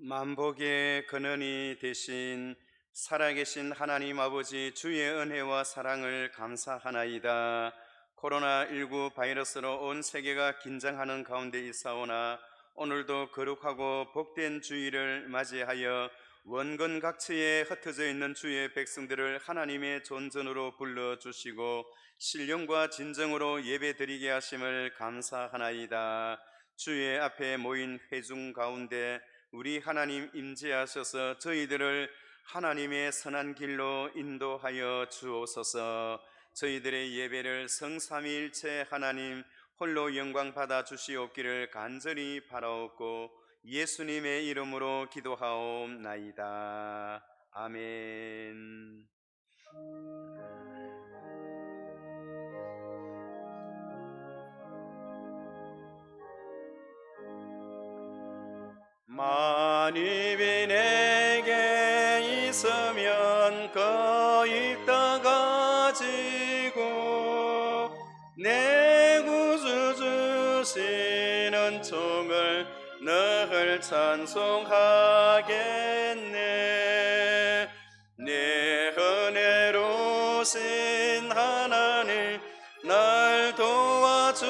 만복의 근원이 되신 살아계신 하나님 아버지 주의 은혜와 사랑을 감사하나이다. 코로나19 바이러스로 온 세계가 긴장하는 가운데 있사오나 오늘도 거룩하고 복된 주일을 맞이하여 원근각처에 흩어져 있는 주의 백성들을 하나님의 존전으로 불러주시고 신령과 진정으로 예배드리게 하심을 감사하나이다. 주의 앞에 모인 회중 가운데 우리 하나님 임재하셔서 저희들을 하나님의 선한 길로 인도하여 주옵소서. 저희들의 예배를 성삼위일체 하나님 홀로 영광 받아 주시옵기를 간절히 바라옵고 예수님의 이름으로 기도하옵나이다. 아멘. 만입이 내게 있으면 거입다 가지고 내 구주 주신 은총을 늘 찬송하겠네. 내 은혜로우신 하나님 날 도와주시고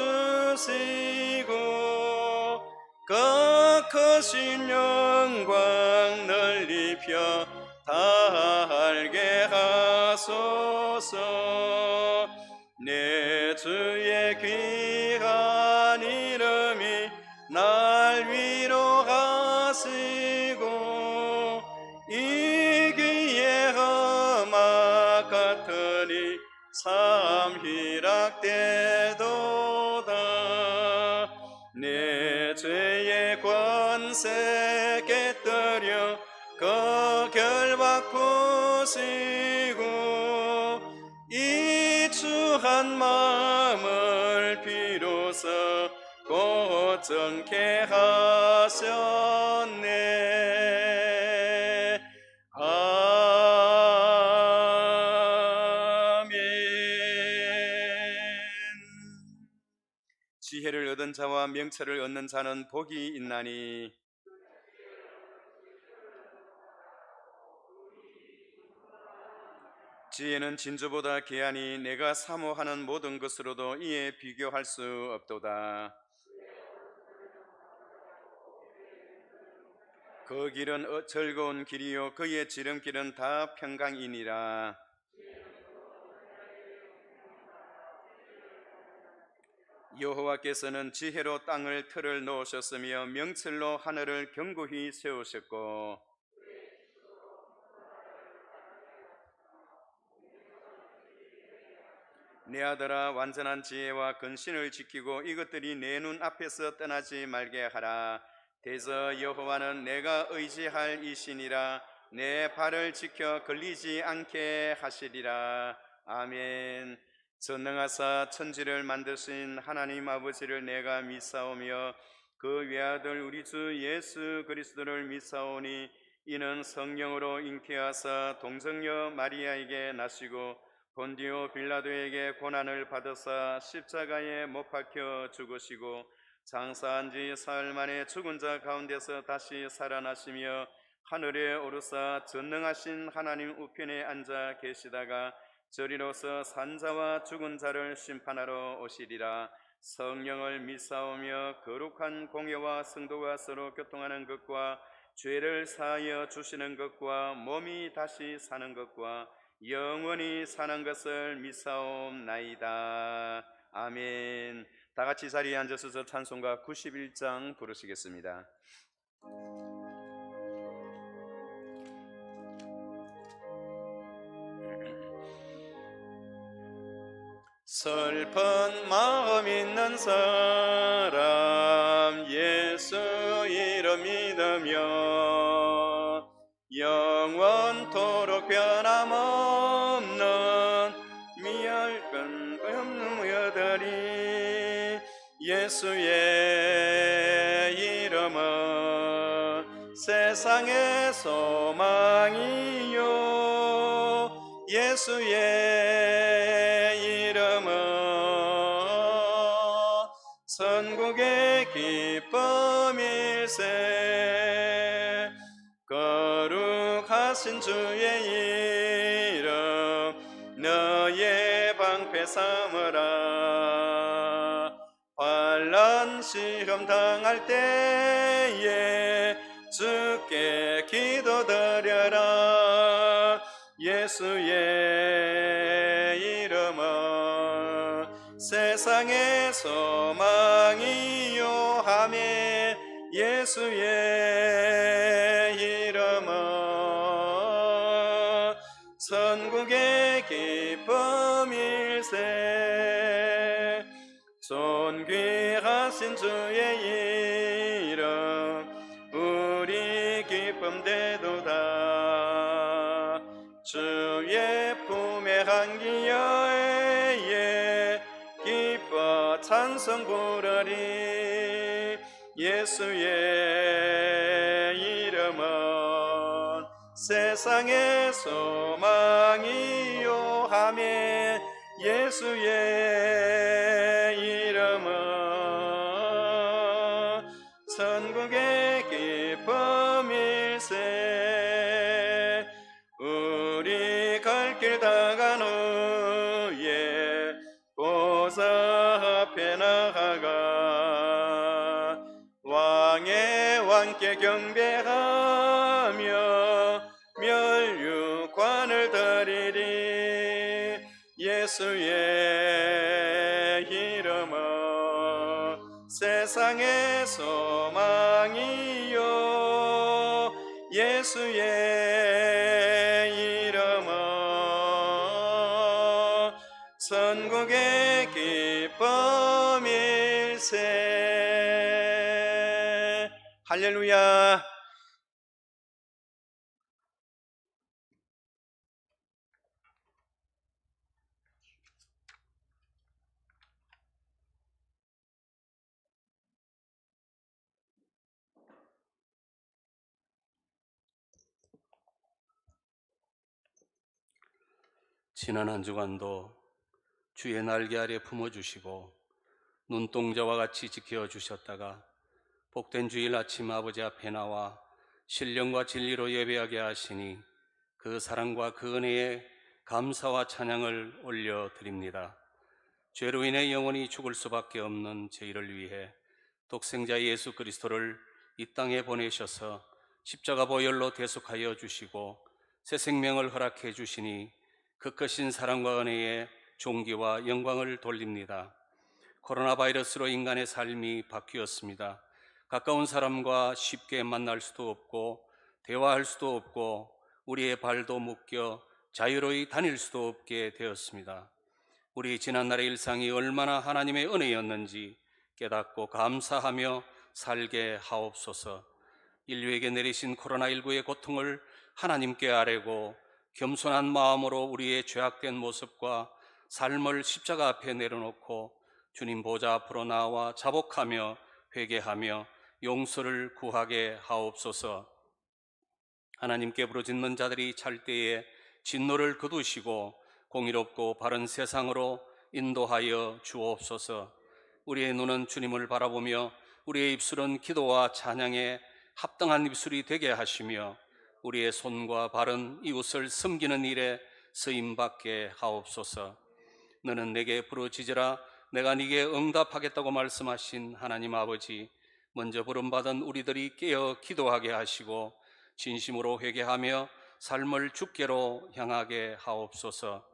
그 크신 영광 널리 펴 달게 하소서. 내 주의 귀한 이름이 날 위로하시고 이 귀에 험악 같으니 참 희락되도다. 내 죄의 권세 깨뜨려 그 결박 부시고 이 추한 마음을 비로소 고정케 하셨네. 지혜를 얻은 자와 명철을 얻는 자는 복이 있나니 지혜는 진주보다 귀하니 내가 사모하는 모든 것으로도 이에 비교할 수 없도다. 그 길은 즐거운 길이요 그의 지름길은 다 평강이니라. 여호와께서는 지혜로 땅을 틀을 놓으셨으며 명철로 하늘을 견고히 세우셨고 내 아들아 완전한 지혜와 근신을 지키고 이것들이 내 눈 앞에서 떠나지 말게 하라. 대저 여호와는 내가 의지할 이신이라. 내 발을 지켜 걸리지 않게 하시리라. 아멘. 전능하사 천지를 만드신 하나님 아버지를 내가 믿사오며 그 외아들 우리 주 예수 그리스도를 믿사오니 이는 성령으로 잉태하사 동정녀 마리아에게 나시고 본디오 빌라도에게 고난을 받으사 십자가에 못 박혀 죽으시고 장사한 지 사흘 만에 죽은 자 가운데서 다시 살아나시며 하늘에 오르사 전능하신 하나님 우편에 앉아 계시다가 저리로서 산자와 죽은 자를 심판하러 오시리라. 성령을 믿사오며 거룩한 공예와 성도가 서로 교통하는 것과 죄를 사하여 주시는 것과 몸이 다시 사는 것과 영원히 사는 것을 믿사옵나이다. 아멘. 다 같이 자리에 앉아서 저 찬송가 91장 부르시겠습니다. 슬픈 마음 있는 사람 예수 이름 믿으며 영원토록 변함없는 미랄 없는 무여들이 예수의 이름은 세상의 소망이요 예수의 이름은 선국의 기쁨일세. 하신 주의 이름 너의 방패 삼으라. 환난 시험 당할 때에 주께 기도드려라. 예수의 이름은 세상의 소망이요 하며 예수의 이름은 천국의 기쁨일세. 존귀하신 주의 이름 우리 기쁨 되도다. 주의 품에 안기여에 기뻐 찬송 부르리. 예수의 이름은 세상의 소망이요 하며 예수의 이름은 천국의 기쁨일세. 우리 갈 길 다간 후에 보좌 앞에 나아가 왕의 왕께 경배하며 멸류관을 드리리. 예수의 이름은 세상의 소망이요 예수의 이름은 천국의 기쁨일세. 할렐루야. 지난 한 주간도 주의 날개 아래 품어주시고 눈동자와 같이 지켜주셨다가 복된 주일 아침 아버지 앞에 나와 신령과 진리로 예배하게 하시니 그 사랑과 그 은혜에 감사와 찬양을 올려드립니다. 죄로 인해 영원히 죽을 수밖에 없는 저희를 위해 독생자 예수 그리스도를 이 땅에 보내셔서 십자가 보혈로 대속하여 주시고 새 생명을 허락해 주시니 그 크신 사랑과 은혜에 존귀와 영광을 돌립니다. 코로나 바이러스로 인간의 삶이 바뀌었습니다. 가까운 사람과 쉽게 만날 수도 없고 대화할 수도 없고 우리의 발도 묶여 자유로이 다닐 수도 없게 되었습니다. 우리 지난날의 일상이 얼마나 하나님의 은혜였는지 깨닫고 감사하며 살게 하옵소서. 인류에게 내리신 코로나19의 고통을 하나님께 아뢰고 겸손한 마음으로 우리의 죄악된 모습과 삶을 십자가 앞에 내려놓고 주님 보좌 앞으로 나와 자복하며 회개하며 용서를 구하게 하옵소서. 하나님께 부르짖는 자들이 찰 때에 진노를 거두시고 공의롭고 바른 세상으로 인도하여 주옵소서. 우리의 눈은 주님을 바라보며 우리의 입술은 기도와 찬양에 합당한 입술이 되게 하시며 우리의 손과 발은 이웃을 섬기는 일에 쓰임받게 하옵소서. 너는 내게 부르짖으라 내가 네게 응답하겠다고 말씀하신 하나님 아버지, 먼저 부름받은 우리들이 깨어 기도하게 하시고 진심으로 회개하며 삶을 주께로 향하게 하옵소서.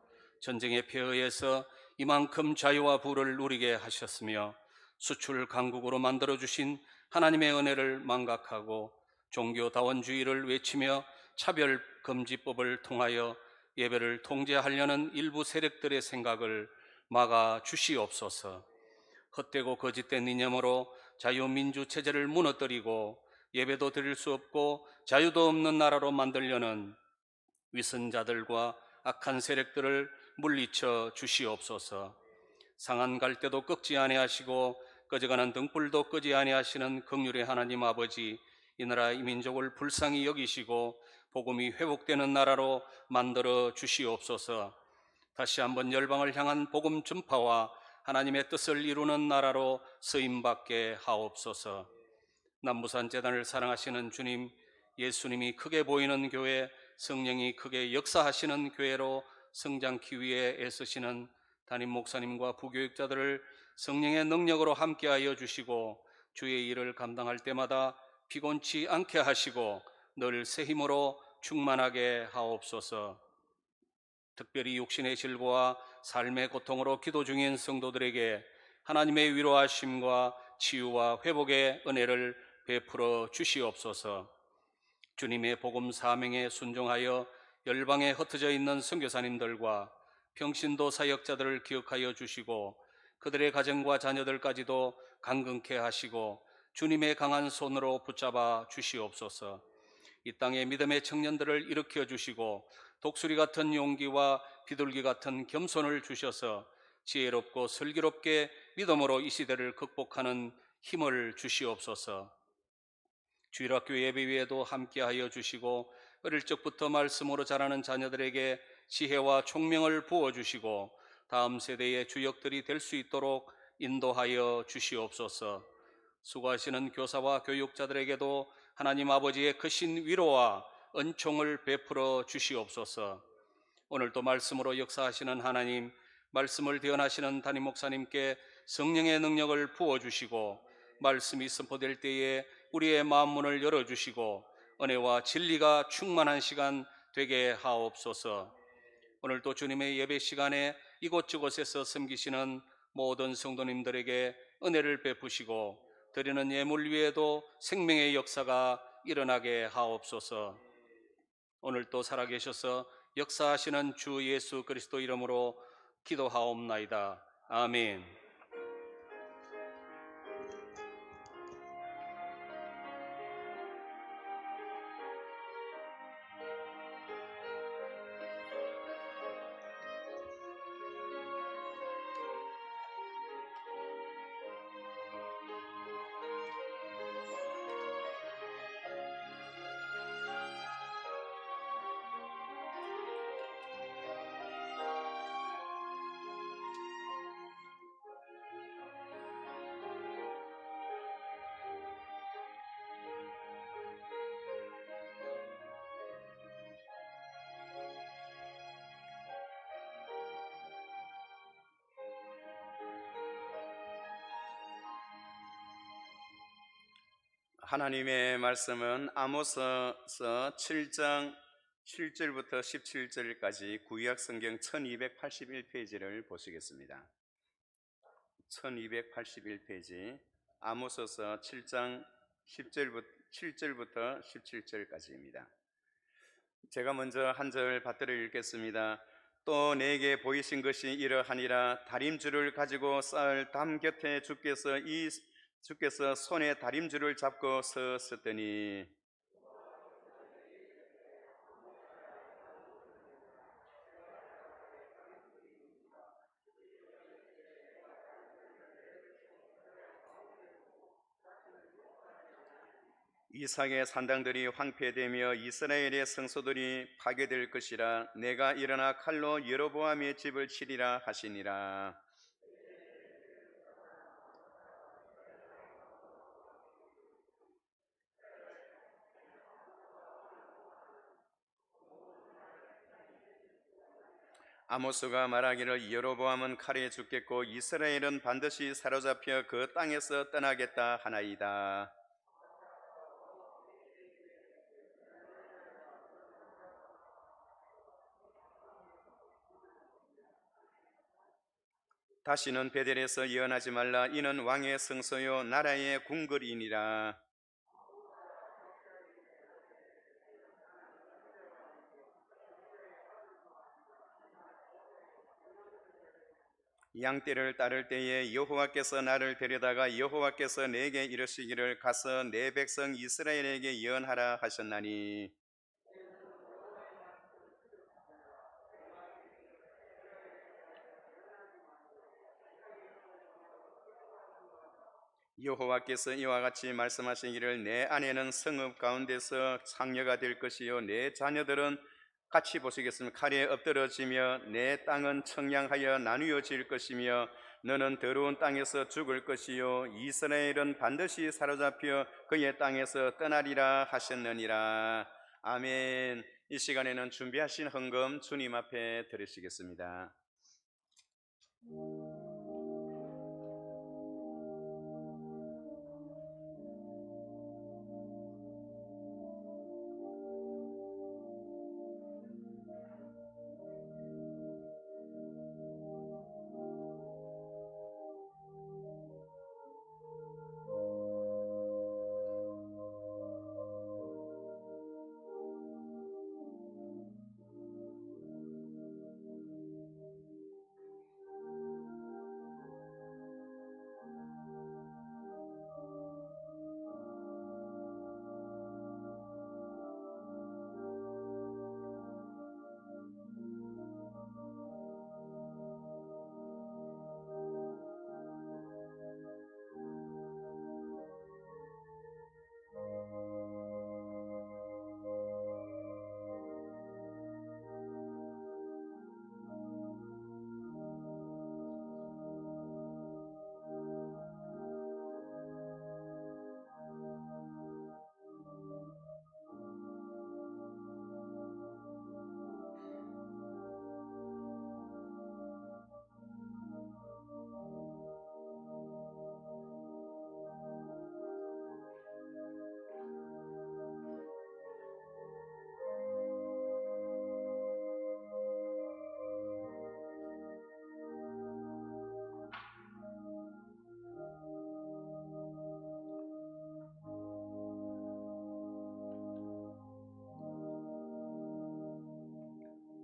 전쟁의 폐허에서 이만큼 자유와 부를 누리게 하셨으며 수출 강국으로 만들어주신 하나님의 은혜를 망각하고 종교다원주의를 외치며 차별금지법을 통하여 예배를 통제하려는 일부 세력들의 생각을 막아 주시옵소서. 헛되고 거짓된 이념으로 자유민주 체제를 무너뜨리고 예배도 드릴 수 없고 자유도 없는 나라로 만들려는 위선자들과 악한 세력들을 물리쳐 주시옵소서. 상한 갈대도 꺾지 아니하시고 꺼져가는 등불도 끄지 아니하시는 긍휼의 하나님 아버지, 이 나라 이 민족을 불쌍히 여기시고 복음이 회복되는 나라로 만들어 주시옵소서. 다시 한번 열방을 향한 복음 전파와 하나님의 뜻을 이루는 나라로 쓰임받게 하옵소서. 남부산 재단을 사랑하시는 주님, 예수님이 크게 보이는 교회 성령이 크게 역사하시는 교회로 성장키 위해 애쓰시는 담임 목사님과 부교육자들을 성령의 능력으로 함께하여 주시고 주의 일을 감당할 때마다 피곤치 않게 하시고 늘 새 힘으로 충만하게 하옵소서. 특별히 육신의 질고와 삶의 고통으로 기도 중인 성도들에게 하나님의 위로하심과 치유와 회복의 은혜를 베풀어 주시옵소서. 주님의 복음 사명에 순종하여 열방에 흩어져 있는 선교사님들과 평신도 사역자들을 기억하여 주시고 그들의 가정과 자녀들까지도 강건케 하시고 주님의 강한 손으로 붙잡아 주시옵소서. 이 땅의 믿음의 청년들을 일으켜 주시고 독수리 같은 용기와 비둘기 같은 겸손을 주셔서 지혜롭고 슬기롭게 믿음으로 이 시대를 극복하는 힘을 주시옵소서. 주일학교 예배위에도 함께하여 주시고 어릴 적부터 말씀으로 자라는 자녀들에게 지혜와 총명을 부어주시고 다음 세대의 주역들이 될 수 있도록 인도하여 주시옵소서. 수고하시는 교사와 교육자들에게도 하나님 아버지의 크신 위로와 은총을 베풀어 주시옵소서. 오늘도 말씀으로 역사하시는 하나님, 말씀을 대언하시는 담임 목사님께 성령의 능력을 부어주시고 말씀이 선포될 때에 우리의 마음 문을 열어주시고 은혜와 진리가 충만한 시간 되게 하옵소서. 오늘도 주님의 예배 시간에 이곳저곳에서 섬기시는 모든 성도님들에게 은혜를 베푸시고 드리는 예물 위에도 생명의 역사가 일어나게 하옵소서. 오늘도 살아계셔서 역사하시는 주 예수 그리스도 이름으로 기도하옵나이다. 아멘. 하나님의 말씀은 아모스서 7장 7절부터 17절까지 구약 성경 1281페이지를 보시겠습니다. 1281페이지 아모스서 7장 7절부터 17절까지입니다. 제가 먼저 한 절 받들어 읽겠습니다. 또 내게 보이신 것이 이러하니라. 다림줄을 가지고 쌓을 담 곁에 주께서 손에 다림줄을 잡고 서셨더니 이삭의 산당들이 황폐되며 이스라엘의 성소들이 파괴될 것이라. 내가 일어나 칼로 여로보암의 집을 치리라 하시니라. 아모스가 말하기를 여로보암은 칼에 죽겠고 이스라엘은 반드시 사로잡혀 그 땅에서 떠나겠다 하나이다. 다시는 베델에서 예언하지 말라. 이는 왕의 성소요 나라의 궁궐이니라. 양떼를 따를 때에 여호와께서 나를 데려다가 여호와께서 내게 이르시기를 가서 내 백성 이스라엘에게 예언하라 하셨나니 여호와께서 이와 같이 말씀하시기를 내 아내는 성읍 가운데서 상녀가 될 것이요 내 자녀들은 같이 보시겠습니다. 칼에 엎드러지며 내 땅은 청량하여 나누어질 것이며 너는 더러운 땅에서 죽을 것이요 이스라엘은 반드시 사로잡혀 그의 땅에서 떠나리라 하셨느니라. 아멘. 이 시간에는 준비하신 헌금 주님 앞에 드리시겠습니다.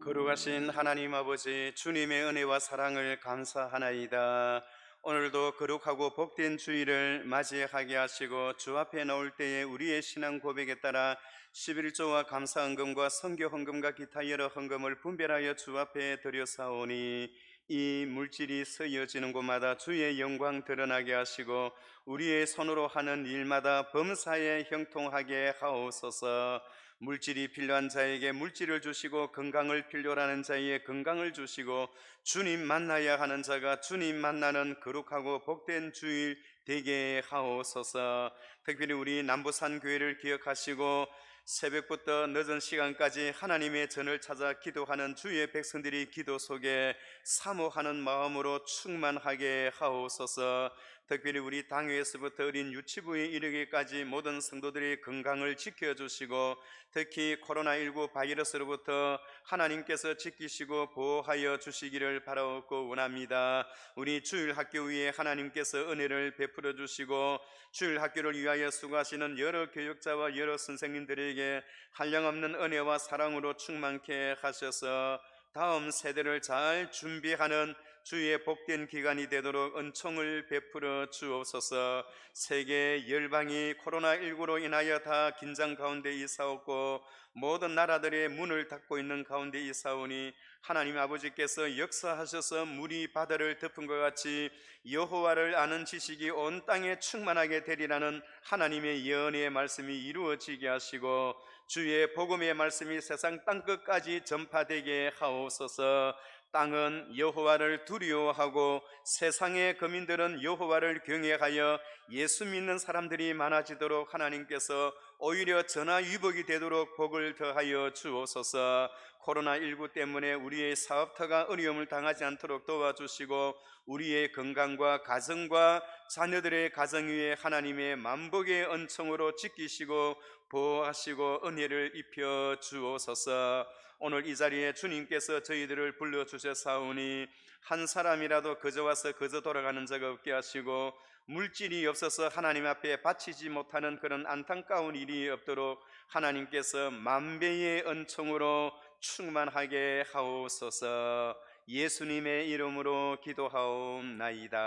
거룩하신 하나님 아버지, 주님의 은혜와 사랑을 감사하나이다. 오늘도 거룩하고 복된 주일을 맞이하게 하시고 주 앞에 나올 때에 우리의 신앙 고백에 따라 11조와 감사 헌금과 선교 헌금과 기타 여러 헌금을 분별하여 주 앞에 드려사오니 이 물질이 쓰여지는 곳마다 주의 영광 드러나게 하시고 우리의 손으로 하는 일마다 범사에 형통하게 하옵소서. 물질이 필요한 자에게 물질을 주시고 건강을 필요로 하는 자에게 건강을 주시고 주님 만나야 하는 자가 주님 만나는 거룩하고 복된 주일 되게 하옵소서. 특별히 우리 남부산 교회를 기억하시고 새벽부터 늦은 시간까지 하나님의 전을 찾아 기도하는 주의 백성들이 기도 속에 사모하는 마음으로 충만하게 하옵소서. 특별히 우리 당회에서부터 어린 유치부에 이르기까지 모든 성도들의 건강을 지켜주시고 특히 코로나19 바이러스로부터 하나님께서 지키시고 보호하여 주시기를 바라옵고 원합니다. 우리 주일학교 위에 하나님께서 은혜를 베풀어 주시고 주일학교를 위하여 수고하시는 여러 교육자와 여러 선생님들에게 한량없는 은혜와 사랑으로 충만케 하셔서 다음 세대를 잘 준비하는 주의 복된 기간이 되도록 은총을 베풀어 주옵소서. 세계 열방이 코로나19로 인하여 다 긴장 가운데 있사옵고 모든 나라들의 문을 닫고 있는 가운데 있사오니 하나님 아버지께서 역사하셔서 물이 바다를 덮은 것 같이 여호와를 아는 지식이 온 땅에 충만하게 되리라는 하나님의 예언의 말씀이 이루어지게 하시고 주의 복음의 말씀이 세상 땅끝까지 전파되게 하옵소서. 땅은 여호와를 두려워하고 세상의 거민들은 여호와를 경외하여 예수 믿는 사람들이 많아지도록 하나님께서 오히려 전화위복이 되도록 복을 더하여 주옵소서. 코로나19 때문에 우리의 사업터가 어려움을 당하지 않도록 도와주시고 우리의 건강과 가정과 자녀들의 가정 위에 하나님의 만복의 은총으로 지키시고 보호하시고 은혜를 입혀 주옵소서. 오늘 이 자리에 주님께서 저희들을 불러주셨사오니 한 사람이라도 그저 와서 그저 돌아가는 자 없게 하시고 물질이 없어서 하나님 앞에 바치지 못하는 그런 안타까운 일이 없도록 하나님께서 만배의 은총으로 충만하게 하옵소서. 예수님의 이름으로 기도하옵나이다.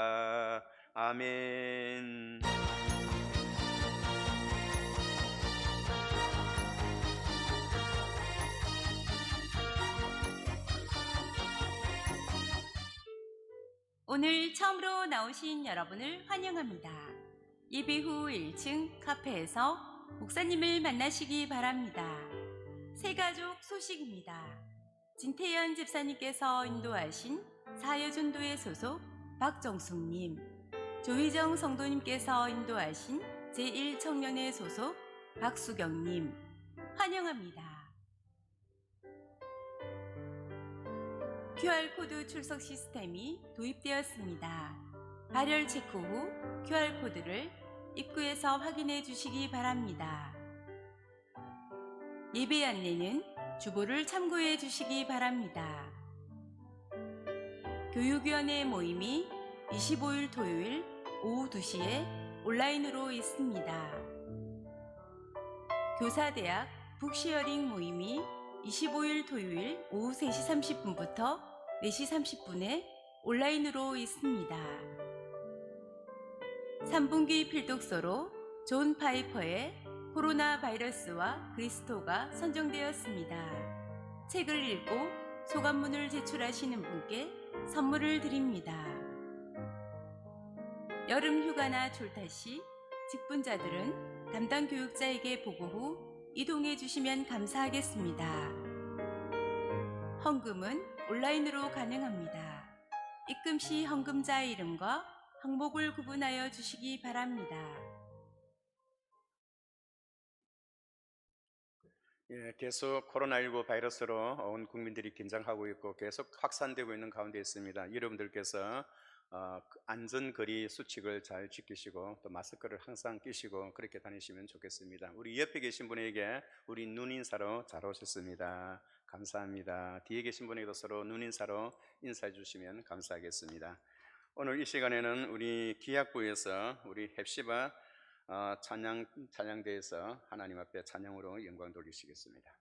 아멘. 오늘 처음으로 나오신 여러분을 환영합니다. 예배 후 1층 카페에서 목사님을 만나시기 바랍니다. 새가족 소식입니다. 진태현 집사님께서 인도하신 사여전도회 소속 박정숙님, 조희정 성도님께서 인도하신 제1청년회 소속 박수경님, 환영합니다. QR코드 출석 시스템이 도입되었습니다. 발열 체크 후 QR코드를 입구에서 확인해 주시기 바랍니다. 예배 안내는 주보를 참고해 주시기 바랍니다. 교육위원회 모임이 25일 토요일 오후 2시에 온라인으로 있습니다. 교사대학 북시어링 모임이 25일 토요일 오후 3시 30분부터 4시 30분에 온라인으로 있습니다. 3분기 필독서로 존 파이퍼의 코로나 바이러스와 그리스도가 선정되었습니다. 책을 읽고 소감문을 제출하시는 분께 선물을 드립니다. 여름 휴가나 졸타 시 직분자들은 담당 교육자에게 보고 후 이동해 주시면 감사하겠습니다. 헌금은 온라인으로 가능합니다. 입금 시 헌금자의 이름과 항목을 구분하여 주시기 바랍니다. 예, 계속 코로나19 바이러스로 온 국민들이 긴장하고 있고 계속 확산되고 있는 가운데 있습니다. 여러분들께서 안전거리 수칙을 잘 지키시고 또 마스크를 항상 끼시고 그렇게 다니시면 좋겠습니다. 우리 옆에 계신 분에게 우리 눈인사로 잘 오셨습니다. 감사합니다. 뒤에 계신 분에게도 서로 눈인사로 인사해 주시면 감사하겠습니다. 오늘 이 시간에는 우리 기약부에서 우리 헵시바 찬양대에서 하나님 앞에 찬양으로 영광 돌리시겠습니다.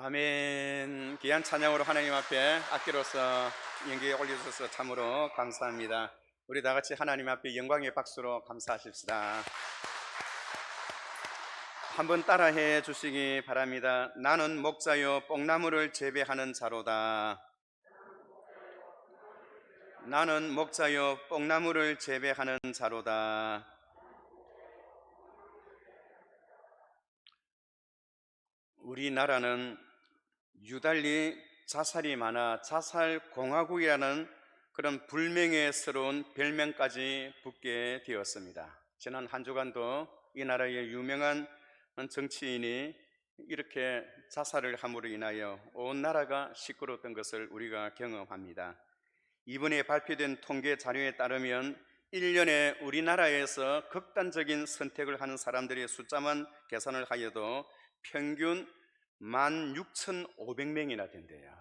아멘. 귀한 찬양으로 하나님 앞에 악기로서 연기에 올려주셔서 참으로 감사합니다. 우리 다 같이 하나님 앞에 영광의 박수로 감사하십시다. 한번 따라해 주시기 바랍니다. 나는 목자요 뽕나무를 재배하는 자로다. 나는 목자요 뽕나무를 재배하는 자로다. 우리나라는 유달리 자살이 많아 자살공화국이라는 그런 불명예스러운 별명까지 붙게 되었습니다. 지난 한 주간도 이 나라의 유명한 정치인이 이렇게 자살을 함으로 인하여 온 나라가 시끄러웠던 것을 우리가 경험합니다. 이번에 발표된 통계 자료에 따르면 1년에 우리나라에서 극단적인 선택을 하는 사람들의 숫자만 계산을 하여도 평균 16,500명이나 된대요.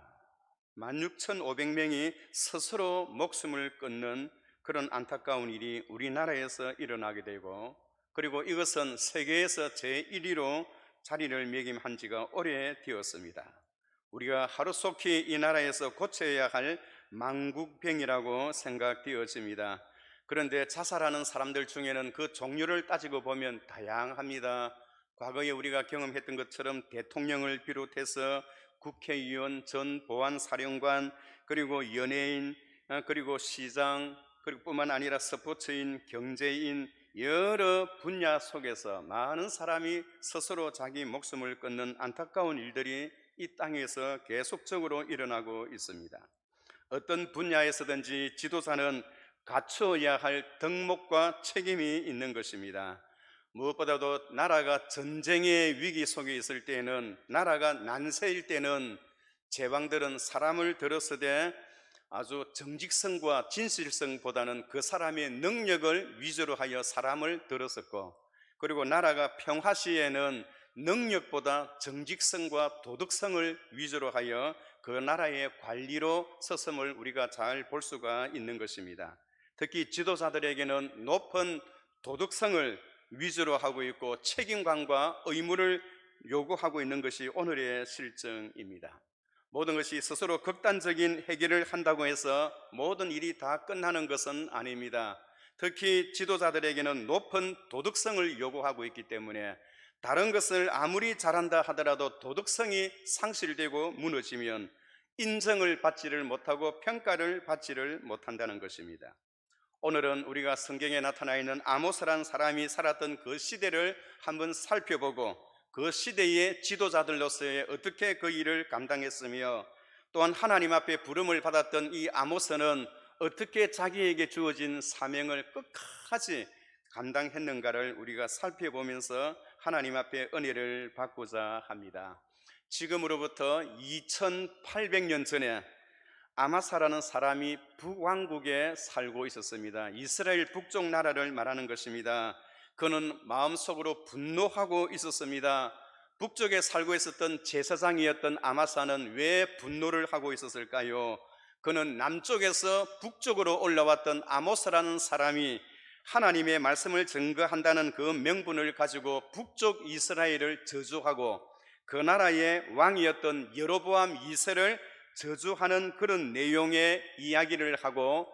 16,500명이 스스로 목숨을 끊는 그런 안타까운 일이 우리나라에서 일어나게 되고, 그리고 이것은 세계에서 제1위로 자리를 매김한 지가 오래되었습니다. 우리가 하루속히 이 나라에서 고쳐야 할 망국병이라고 생각되어집니다. 그런데 자살하는 사람들 중에는 그 종류를 따지고 보면 다양합니다. 과거에 우리가 경험했던 것처럼 대통령을 비롯해서 국회의원, 전 보안사령관, 그리고 연예인, 그리고 시장, 그리고 뿐만 아니라 스포츠인, 경제인, 여러 분야 속에서 많은 사람이 스스로 자기 목숨을 끊는 안타까운 일들이 이 땅에서 계속적으로 일어나고 있습니다. 어떤 분야에서든지 지도자는 갖추어야 할 덕목과 책임이 있는 것입니다. 무엇보다도 나라가 전쟁의 위기 속에 있을 때는, 나라가 난세일 때는 제왕들은 사람을 들었으되 아주 정직성과 진실성보다는 그 사람의 능력을 위주로 하여 사람을 들었었고, 그리고 나라가 평화시에는 능력보다 정직성과 도덕성을 위주로 하여 그 나라의 관리로 서섬을 우리가 잘 볼 수가 있는 것입니다. 특히 지도자들에게는 높은 도덕성을 위주로 하고 있고 책임감과 의무를 요구하고 있는 것이 오늘의 실정입니다. 모든 것이 스스로 극단적인 해결을 한다고 해서 모든 일이 다 끝나는 것은 아닙니다. 특히 지도자들에게는 높은 도덕성을 요구하고 있기 때문에 다른 것을 아무리 잘한다 하더라도 도덕성이 상실되고 무너지면 인정을 받지를 못하고 평가를 받지를 못한다는 것입니다. 오늘은 우리가 성경에 나타나 있는 아모스라는 사람이 살았던 그 시대를 한번 살펴보고 그 시대의 지도자들로서의 어떻게 그 일을 감당했으며, 또한 하나님 앞에 부름을 받았던 이 아모스는 어떻게 자기에게 주어진 사명을 끝까지 감당했는가를 우리가 살펴보면서 하나님 앞에 은혜를 받고자 합니다. 지금으로부터 2800년 전에 아마사라는 사람이 북왕국에 살고 있었습니다. 이스라엘 북쪽 나라를 말하는 것입니다. 그는 마음속으로 분노하고 있었습니다. 북쪽에 살고 있었던 제사장이었던 아마사는 왜 분노를 하고 있었을까요? 그는 남쪽에서 북쪽으로 올라왔던 아모스라는 사람이 하나님의 말씀을 증거한다는 그 명분을 가지고 북쪽 이스라엘을 저주하고 그 나라의 왕이었던 여로보암 2세를 저주하는 그런 내용의 이야기를 하고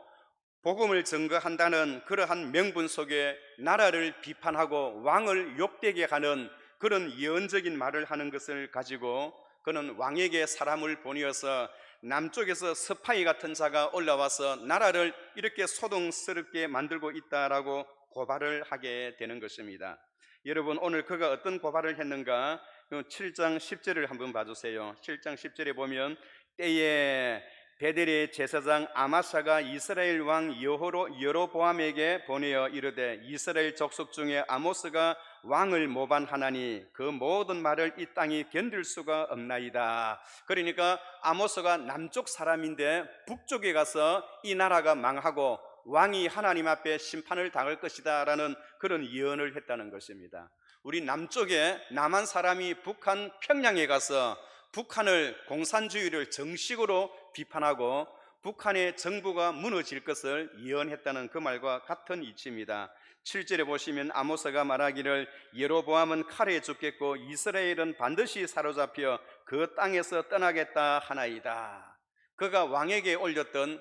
복음을 증거한다는 그러한 명분 속에 나라를 비판하고 왕을 욕되게 하는 그런 예언적인 말을 하는 것을 가지고 그는 왕에게 사람을 보내어서 남쪽에서 스파이 같은 자가 올라와서 나라를 이렇게 소동스럽게 만들고 있다라고 고발을 하게 되는 것입니다. 여러분, 오늘 그가 어떤 고발을 했는가? 7장 10절을 한번 봐주세요. 7장 10절에 보면 때에 베델의 제사장 아마사가 이스라엘 왕 여로보암에게 보내어 이르되 이스라엘 족속 중에 아모스가 왕을 모반하나니 그 모든 말을 이 땅이 견딜 수가 없나이다. 그러니까 아모스가 남쪽 사람인데 북쪽에 가서 이 나라가 망하고 왕이 하나님 앞에 심판을 당할 것이다 라는 그런 예언을 했다는 것입니다. 우리 남쪽에 남한 사람이 북한 평양에 가서 북한을 공산주의를 정식으로 비판하고 북한의 정부가 무너질 것을 예언했다는 그 말과 같은 이치입니다. 7절에 보시면 아모스가 말하기를 여로보암은 칼에 죽겠고 이스라엘은 반드시 사로잡혀 그 땅에서 떠나겠다 하나이다. 그가 왕에게 올렸던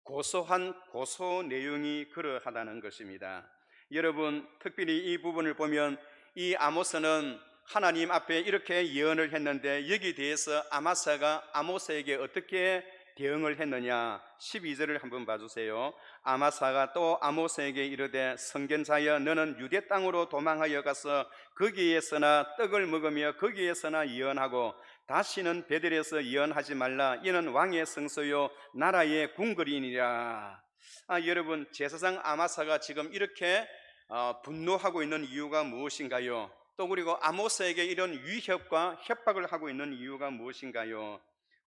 고소한 고소 내용이 그러하다는 것입니다. 여러분, 특별히 이 부분을 보면 이 아모스는 하나님 앞에 이렇게 예언을 했는데 여기 대해서 아마사가 아모스에게 어떻게 대응을 했느냐. 12절을 한번 봐주세요. 아마사가 또 아모스에게 이르되 선견자여 너는 유대 땅으로 도망하여 가서 거기에서나 떡을 먹으며 거기에서나 예언하고 다시는 베델에서 예언하지 말라. 이는 왕의 성소요 나라의 궁궐이니라. 여러분, 제사장 아마사가 지금 이렇게 분노하고 있는 이유가 무엇인가요? 또 그리고 아모스에게 이런 위협과 협박을 하고 있는 이유가 무엇인가요?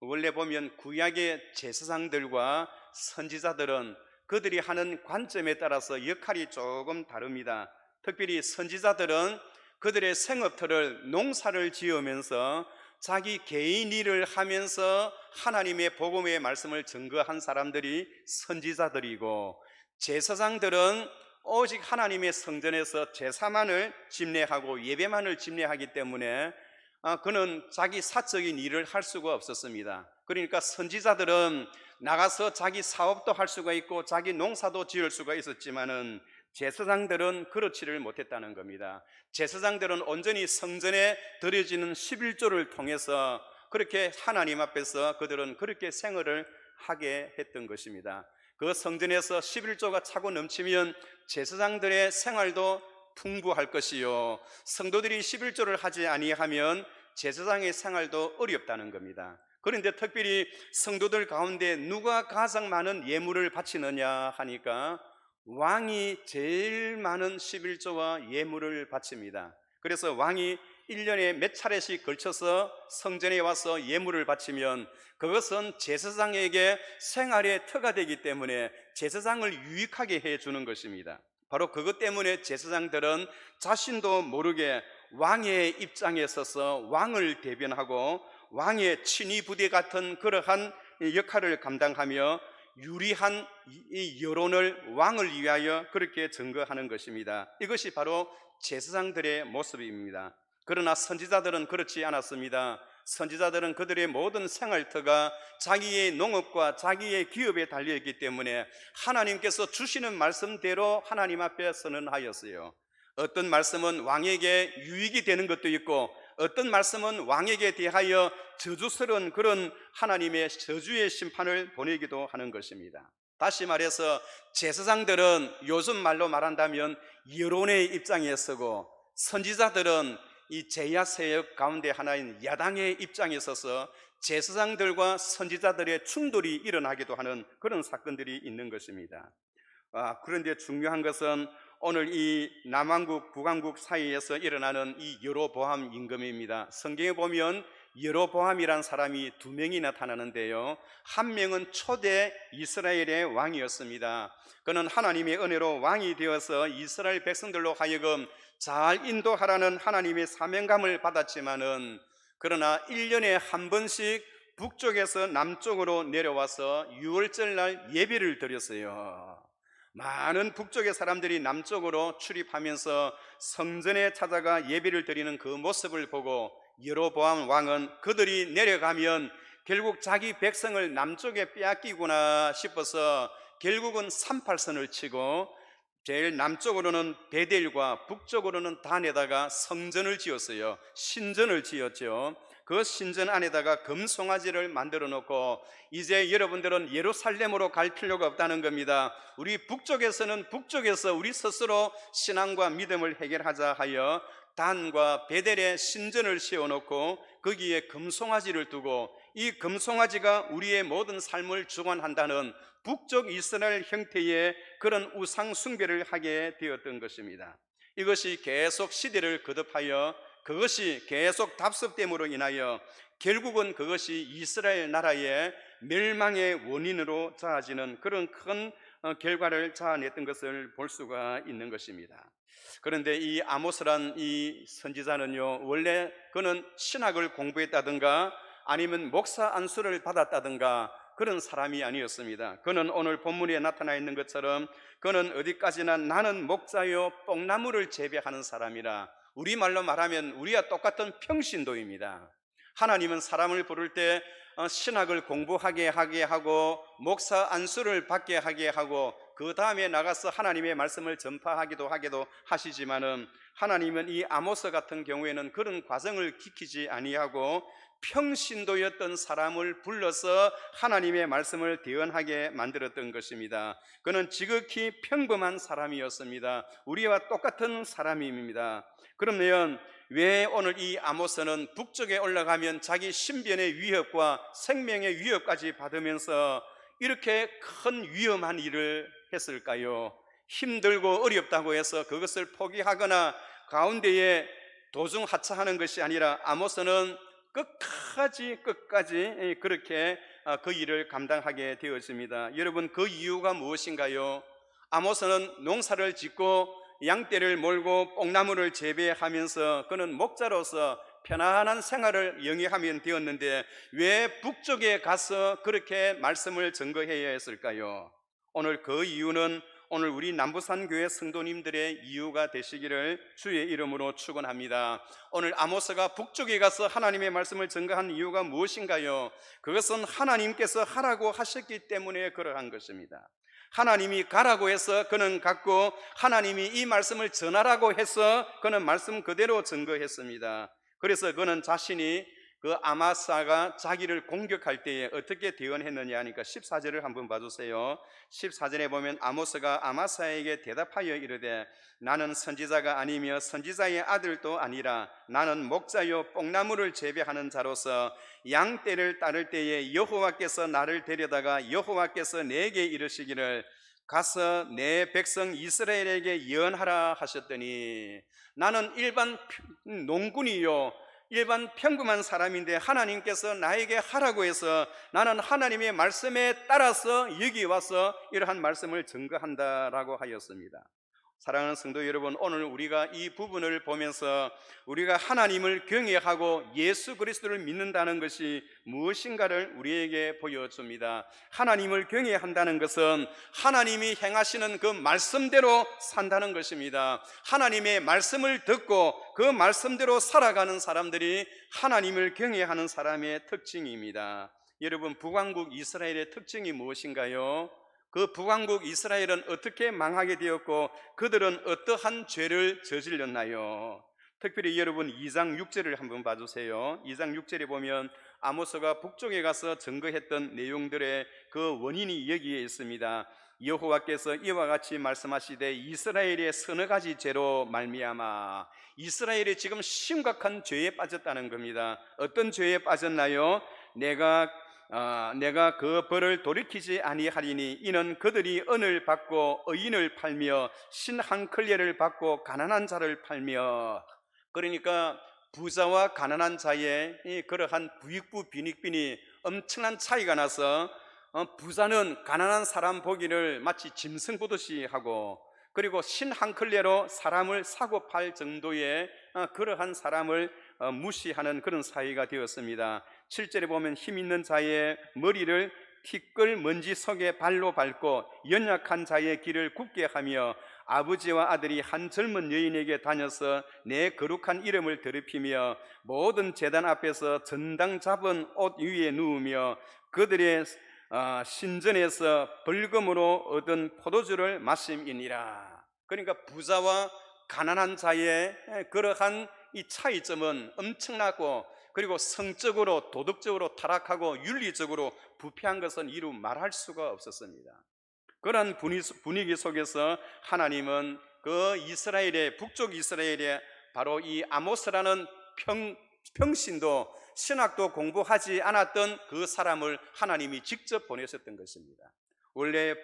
원래 보면 구약의 제사장들과 선지자들은 그들이 하는 관점에 따라서 역할이 조금 다릅니다. 특별히 선지자들은 그들의 생업터를 농사를 지으면서 자기 개인 일을 하면서 하나님의 복음의 말씀을 증거한 사람들이 선지자들이고, 제사장들은 오직 하나님의 성전에서 제사만을 집례하고 예배만을 집례하기 때문에 그는 자기 사적인 일을 할 수가 없었습니다. 그러니까 선지자들은 나가서 자기 사업도 할 수가 있고 자기 농사도 지을 수가 있었지만은 제사장들은 그렇지를 못했다는 겁니다. 제사장들은 온전히 성전에 드려지는 11조를 통해서 그렇게 하나님 앞에서 그들은 그렇게 생활을 하게 했던 것입니다. 그 성전에서 11조가 차고 넘치면 제사장들의 생활도 풍부할 것이요, 성도들이 11조를 하지 아니하면 제사장의 생활도 어렵다는 겁니다. 그런데 특별히 성도들 가운데 누가 가장 많은 예물을 바치느냐 하니까 왕이 제일 많은 11조와 예물을 바칩니다. 그래서 왕이 1년에 몇 차례씩 걸쳐서 성전에 와서 예물을 바치면 그것은 제사장에게 생활의 터가 되기 때문에 제사장을 유익하게 해주는 것입니다. 바로 그것 때문에 제사장들은 자신도 모르게 왕의 입장에 서서 왕을 대변하고 왕의 친위 부대 같은 그러한 역할을 감당하며 유리한 이 여론을 왕을 위하여 그렇게 증거하는 것입니다. 이것이 바로 제사장들의 모습입니다. 그러나 선지자들은 그렇지 않았습니다. 선지자들은 그들의 모든 생활터가 자기의 농업과 자기의 기업에 달려있기 때문에 하나님께서 주시는 말씀대로 하나님 앞에 선언하였어요. 어떤 말씀은 왕에게 유익이 되는 것도 있고 어떤 말씀은 왕에게 대하여 저주스러운 그런 하나님의 저주의 심판을 보내기도 하는 것입니다. 다시 말해서 제사장들은 요즘 말로 말한다면 여론의 입장에 서고, 선지자들은 이 제야 세력 가운데 하나인 야당의 입장에 서서 제사장들과 선지자들의 충돌이 일어나기도 하는 그런 사건들이 있는 것입니다. 그런데 중요한 것은 오늘 이 남왕국 북왕국 사이에서 일어나는 이 여로보암 임금입니다. 성경에 보면 여로보암이란 사람이 두 명이 나타나는데요, 한 명은 초대 이스라엘의 왕이었습니다. 그는 하나님의 은혜로 왕이 되어서 이스라엘 백성들로 하여금 잘 인도하라는 하나님의 사명감을 받았지만은, 그러나 1년에 한 번씩 북쪽에서 남쪽으로 내려와서 유월절날 예배를 드렸어요. 많은 북쪽의 사람들이 남쪽으로 출입하면서 성전에 찾아가 예배를 드리는 그 모습을 보고 여로보암 왕은 그들이 내려가면 결국 자기 백성을 남쪽에 빼앗기구나 싶어서 결국은 38선을 치고 제일 남쪽으로는 베델과 북쪽으로는 단에다가 성전을 지었어요. 신전을 지었죠. 그 신전 안에다가 금송아지를 만들어 놓고 이제 여러분들은 예루살렘으로 갈 필요가 없다는 겁니다. 우리 북쪽에서는 북쪽에서 우리 스스로 신앙과 믿음을 해결하자 하여 단과 베델에 신전을 세워놓고 거기에 금송아지를 두고 이 금송아지가 우리의 모든 삶을 주관한다는 북쪽 이스라엘 형태의 그런 우상 숭배를 하게 되었던 것입니다. 이것이 계속 시대를 거듭하여 그것이 계속 답습됨으로 인하여 결국은 그것이 이스라엘 나라의 멸망의 원인으로 자아지는 그런 큰 결과를 자아냈던 것을 볼 수가 있는 것입니다. 그런데 이 아모스란 이 선지자는요, 원래 그는 신학을 공부했다든가 아니면 목사 안수를 받았다든가 그런 사람이 아니었습니다. 그는 오늘 본문에 나타나 있는 것처럼 그는 어디까지나 나는 목자요 뽕나무를 재배하는 사람이라, 우리말로 말하면 우리와 똑같은 평신도입니다. 하나님은 사람을 부를 때 신학을 공부하게 하고 목사 안수를 받게 하게 하고 그 다음에 나가서 하나님의 말씀을 전파하기도 하시지만은 하나님은 이 아모스 같은 경우에는 그런 과정을 지키지 아니하고 평신도였던 사람을 불러서 하나님의 말씀을 대언하게 만들었던 것입니다. 그는 지극히 평범한 사람이었습니다. 우리와 똑같은 사람입니다. 그러면 왜 오늘 이 아모스는 북쪽에 올라가면 자기 신변의 위협과 생명의 위협까지 받으면서 이렇게 큰 위험한 일을 했을까요? 힘들고 어렵다고 해서 그것을 포기하거나 가운데에 도중하차하는 것이 아니라 아모스는 끝까지 그렇게 그 일을 감당하게 되었습니다. 여러분, 그 이유가 무엇인가요? 아모스는 농사를 짓고 양떼를 몰고 뽕나무를 재배하면서 그는 목자로서 편안한 생활을 영위하면 되었는데 왜 북쪽에 가서 그렇게 말씀을 증거해야 했을까요? 오늘 그 이유는 오늘 우리 남부산 교회 성도님들의 이유가 되시기를 주의 이름으로 축원합니다. 오늘 아모스가 북쪽에 가서 하나님의 말씀을 증거한 이유가 무엇인가요? 그것은 하나님께서 하라고 하셨기 때문에 그러한 것입니다. 하나님이 가라고 해서 그는 갔고 하나님이 이 말씀을 전하라고 해서 그는 말씀 그대로 증거했습니다. 그래서 그는 자신이 그 아마사가 자기를 공격할 때에 어떻게 대언했느냐 하니까 14절을 한번 봐주세요. 14절에 보면 아모스가 아마사에게 대답하여 이르되 나는 선지자가 아니며 선지자의 아들도 아니라 나는 목자요 뽕나무를 재배하는 자로서 양떼를 따를 때에 여호와께서 나를 데려다가 여호와께서 내게 이르시기를 가서 내 백성 이스라엘에게 예언하라 하셨더니 나는 일반 농군이요 일반 평범한 사람인데 하나님께서 나에게 하라고 해서 나는 하나님의 말씀에 따라서 여기 와서 이러한 말씀을 증거한다라고 하였습니다. 사랑하는 성도 여러분, 오늘 우리가 이 부분을 보면서 우리가 하나님을 경외하고 예수 그리스도를 믿는다는 것이 무엇인가를 우리에게 보여줍니다. 하나님을 경외한다는 것은 하나님이 행하시는 그 말씀대로 산다는 것입니다. 하나님의 말씀을 듣고 그 말씀대로 살아가는 사람들이 하나님을 경외하는 사람의 특징입니다. 여러분, 북왕국 이스라엘의 특징이 무엇인가요? 그 북왕국 이스라엘은 어떻게 망하게 되었고 그들은 어떠한 죄를 저질렀나요? 특별히 여러분 2장 6절을 한번 봐주세요. 2장 6절에 보면 아모스가 북쪽에 가서 증거했던 내용들의 그 원인이 여기에 있습니다. 여호와께서 이와 같이 말씀하시되 이스라엘의 서너 가지 죄로 말미암아 이스라엘이 지금 심각한 죄에 빠졌다는 겁니다. 어떤 죄에 빠졌나요? 내가 그 벌을 돌이키지 아니하리니 이는 그들이 은을 받고 의인을 팔며 신 한 클레를 받고 가난한 자를 팔며, 그러니까 부자와 가난한 자의 그러한 부익부 빈익빈이 엄청난 차이가 나서 부자는 가난한 사람 보기를 마치 짐승 보듯이 하고, 그리고 신 한 클레로 사람을 사고 팔 정도의 그러한 사람을 무시하는 그런 사회가 되었습니다. 7절에 보면 힘 있는 자의 머리를 티끌 먼지 속에 발로 밟고 연약한 자의 길을 굽게 하며 아버지와 아들이 한 젊은 여인에게 다녀서 내 거룩한 이름을 더럽히며 모든 제단 앞에서 전당 잡은 옷 위에 누우며 그들의 신전에서 벌금으로 얻은 포도주를 마심이니라. 그러니까 부자와 가난한 자의 그러한 이 차이점은 엄청나고, 그리고 성적으로 도덕적으로 타락하고 윤리적으로 부패한 것은 이루 말할 수가 없었습니다. 그런 분위기 속에서 하나님은 그 이스라엘의 북쪽 이스라엘의 바로 이 아모스라는 평신도 신학도 공부하지 않았던 그 사람을 하나님이 직접 보내셨던 것입니다. 원래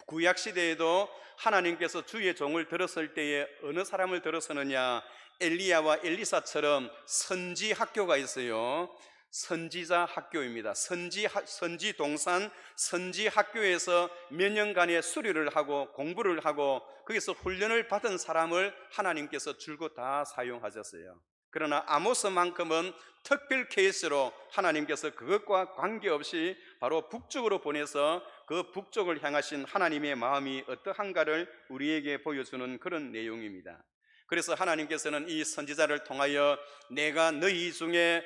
구약 시대에도 하나님께서 주의 종을 들었을 때에 어느 사람을 들었느냐, 엘리야와 엘리사처럼 선지 학교가 있어요. 선지자 학교입니다. 선지 동산 선지 학교에서 몇 년간의 수료를 하고 공부를 하고 거기서 훈련을 받은 사람을 하나님께서 줄곧 다 사용하셨어요. 그러나 아모스만큼은 특별 케이스로 하나님께서 그것과 관계없이 바로 북쪽으로 보내서 그 북쪽을 향하신 하나님의 마음이 어떠한가를 우리에게 보여주는 그런 내용입니다. 그래서 하나님께서는 이 선지자를 통하여 내가 너희 중에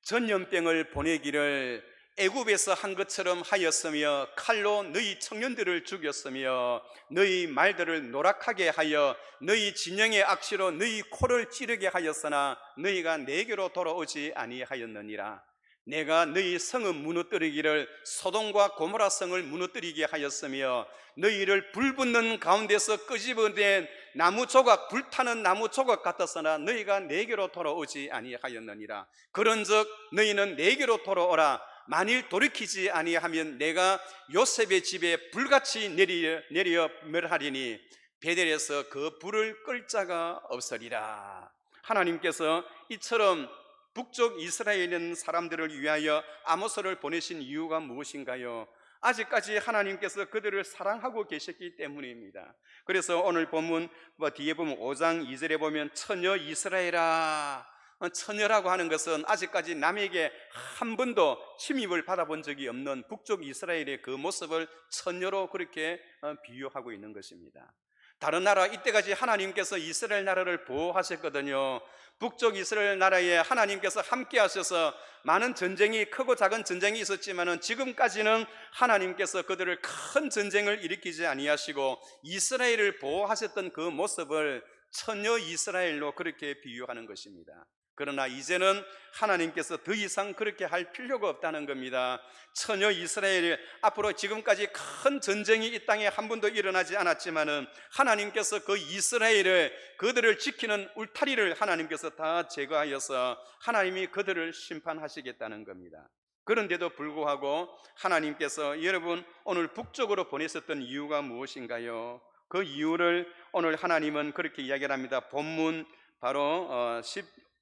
전염병을 보내기를 애굽에서 한 것처럼 하였으며 칼로 너희 청년들을 죽였으며 너희 말들을 노랗게 하여 너희 진영의 악시로 너희 코를 찌르게 하였으나 너희가 내게로 돌아오지 아니하였느니라. 내가 너희 성을 무너뜨리기를 소돔과 고모라 성을 무너뜨리게 하였으며 너희를 불붙는 가운데서 끄집어낸 나무 조각, 불타는 나무 조각 같았으나 너희가 내게로 돌아오지 아니하였느니라. 그런즉 너희는 내게로 돌아오라. 만일 돌이키지 아니하면 내가 요셉의 집에 불같이 내려 멸하리니 베델에서 그 불을 끌 자가 없으리라. 하나님께서 이처럼 북쪽 이스라엘에 있는 사람들을 위하여 아모스를 보내신 이유가 무엇인가요? 아직까지 하나님께서 그들을 사랑하고 계셨기 때문입니다. 그래서 오늘 본문 뒤에 보면 5장 2절에 보면 처녀 이스라엘아, 처녀라고 하는 것은 아직까지 남에게 한 번도 침입을 받아본 적이 없는 북쪽 이스라엘의 그 모습을 처녀로 그렇게 비유하고 있는 것입니다. 다른 나라, 이때까지 하나님께서 이스라엘 나라를 보호하셨거든요. 북쪽 이스라엘 나라에 하나님께서 함께 하셔서 많은 전쟁이, 크고 작은 전쟁이 있었지만은 지금까지는 하나님께서 그들을 큰 전쟁을 일으키지 아니하시고 이스라엘을 보호하셨던 그 모습을 처녀 이스라엘로 그렇게 비유하는 것입니다. 그러나 이제는 하나님께서 더 이상 그렇게 할 필요가 없다는 겁니다. 처녀 이스라엘이 앞으로 지금까지 큰 전쟁이 이 땅에 한 번도 일어나지 않았지만은 하나님께서 그 이스라엘을, 그들을 지키는 울타리를 하나님께서 다 제거하여서 하나님이 그들을 심판하시겠다는 겁니다. 그런데도 불구하고 하나님께서 여러분 오늘 북쪽으로 보내셨던 이유가 무엇인가요? 그 이유를 오늘 하나님은 그렇게 이야기를 합니다. 본문 바로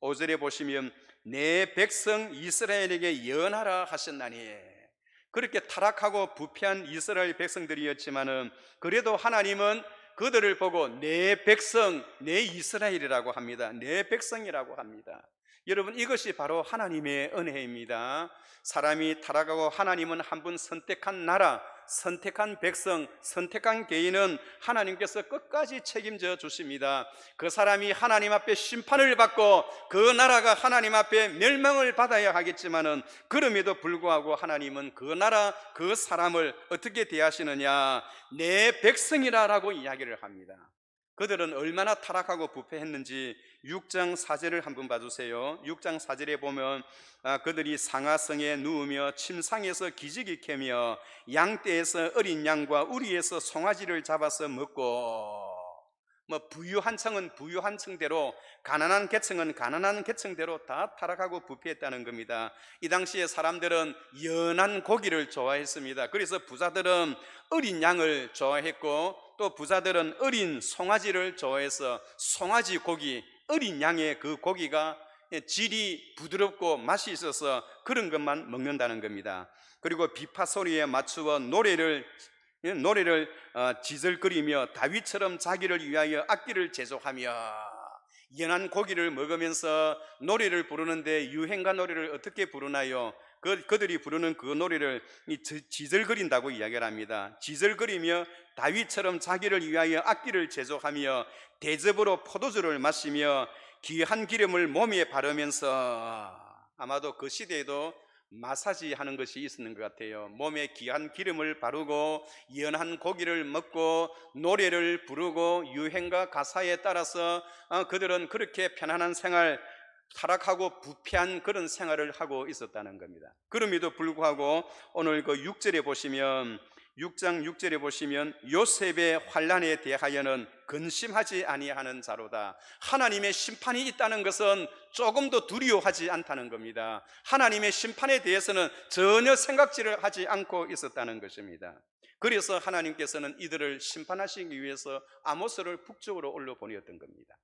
15절에 보시면 내 백성 이스라엘에게 예언하라 하셨나니, 그렇게 타락하고 부패한 이스라엘 백성들이었지만은 그래도 하나님은 그들을 보고 내 백성, 내 이스라엘이라고 합니다. 내 백성이라고 합니다. 여러분, 이것이 바로 하나님의 은혜입니다. 사람이 타락하고 하나님은 한 분 선택한 나라, 선택한 백성, 선택한 개인은 하나님께서 끝까지 책임져 주십니다. 그 사람이 하나님 앞에 심판을 받고 그 나라가 하나님 앞에 멸망을 받아야 하겠지만은 그럼에도 불구하고 하나님은 그 나라, 그 사람을 어떻게 대하시느냐, 내 백성이라라고 이야기를 합니다. 그들은 얼마나 타락하고 부패했는지 6장 4절을 한번 봐주세요. 6장 4절에 보면 그들이 상하성에 누우며 침상에서 기지개 캐며 양떼에서 어린 양과 우리에서 송아지를 잡아서 먹고, 부유한 층은 부유한 층대로, 가난한 계층은 가난한 계층대로 다 타락하고 부패했다는 겁니다. 이 당시에 사람들은 연한 고기를 좋아했습니다. 그래서 부자들은 어린 양을 좋아했고 또 부자들은 어린 송아지를 좋아해서 송아지 고기, 어린 양의 그 고기가 질이 부드럽고 맛이 있어서 그런 것만 먹는다는 겁니다. 그리고 비파 소리에 맞추어 노래를 지절거리며 다윗처럼 자기를 위하여 악기를 제조하며, 연한 고기를 먹으면서 노래를 부르는데 유행가 노래를 어떻게 부르나요? 그들이 부르는 그 노래를 지절거린다고 이야기를 합니다. 지절거리며 다윗처럼 자기를 위하여 악기를 제조하며 대접으로 포도주를 마시며 귀한 기름을 몸에 바르면서, 아마도 그 시대에도 마사지 하는 것이 있었는 것 같아요. 몸에 귀한 기름을 바르고 연한 고기를 먹고 노래를 부르고 유행가 가사에 따라서 그들은 그렇게 편안한 생활, 타락하고 부패한 그런 생활을 하고 있었다는 겁니다. 그럼에도 불구하고 오늘 그 6절에 보시면, 6장 6절에 보시면 요셉의 환난에 대하여는 근심하지 아니하는 자로다. 하나님의 심판이 있다는 것은 조금도 두려워하지 않다는 겁니다. 하나님의 심판에 대해서는 전혀 생각지를 하지 않고 있었다는 것입니다. 그래서 하나님께서는 이들을 심판하시기 위해서 아모스를 북쪽으로 올려보냈던 겁니다.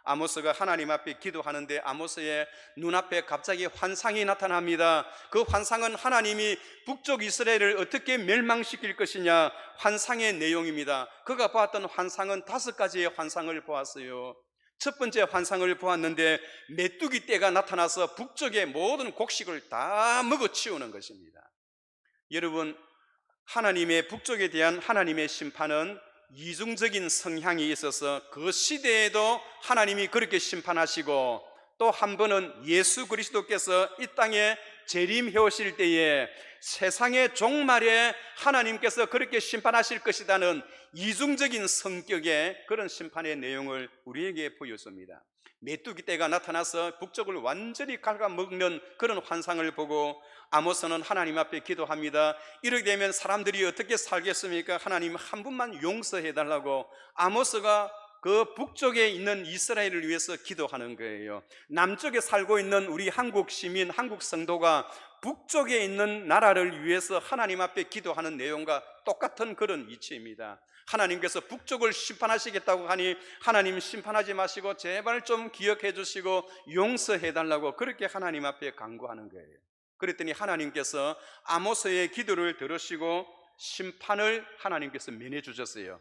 아모스가 하나님 앞에 기도하는데 아모스의 눈앞에 갑자기 환상이 나타납니다. 그 환상은 하나님이 북쪽 이스라엘을 어떻게 멸망시킬 것이냐, 환상의 내용입니다. 그가 보았던 환상은 5가지의 환상을 보았어요. 첫 번째 환상을 보았는데 메뚜기 떼가 나타나서 북쪽의 모든 곡식을 다 먹어치우는 것입니다. 여러분, 하나님의 북쪽에 대한 하나님의 심판은 이중적인 성향이 있어서 그 시대에도 하나님이 그렇게 심판하시고 또 한 번은 예수 그리스도께서 이 땅에 재림해 오실 때에 세상의 종말에 하나님께서 그렇게 심판하실 것이라는 이중적인 성격의 그런 심판의 내용을 우리에게 보여줍니다. 메뚜기 떼가 나타나서 북쪽을 완전히 갉아먹는 그런 환상을 보고 아모스는 하나님 앞에 기도합니다. 이렇게 되면 사람들이 어떻게 살겠습니까? 하나님 한 분만 용서해 달라고 아모스가 그 북쪽에 있는 이스라엘을 위해서 기도하는 거예요. 남쪽에 살고 있는 우리 한국 시민, 한국 성도가 북쪽에 있는 나라를 위해서 하나님 앞에 기도하는 내용과 똑같은 그런 이치입니다. 하나님께서 북쪽을 심판하시겠다고 하니 하나님 심판하지 마시고 제발 좀 기억해 주시고 용서해 달라고 그렇게 하나님 앞에 간구하는 거예요. 그랬더니 하나님께서 아모스의 기도를 들으시고 심판을 하나님께서 면해 주셨어요.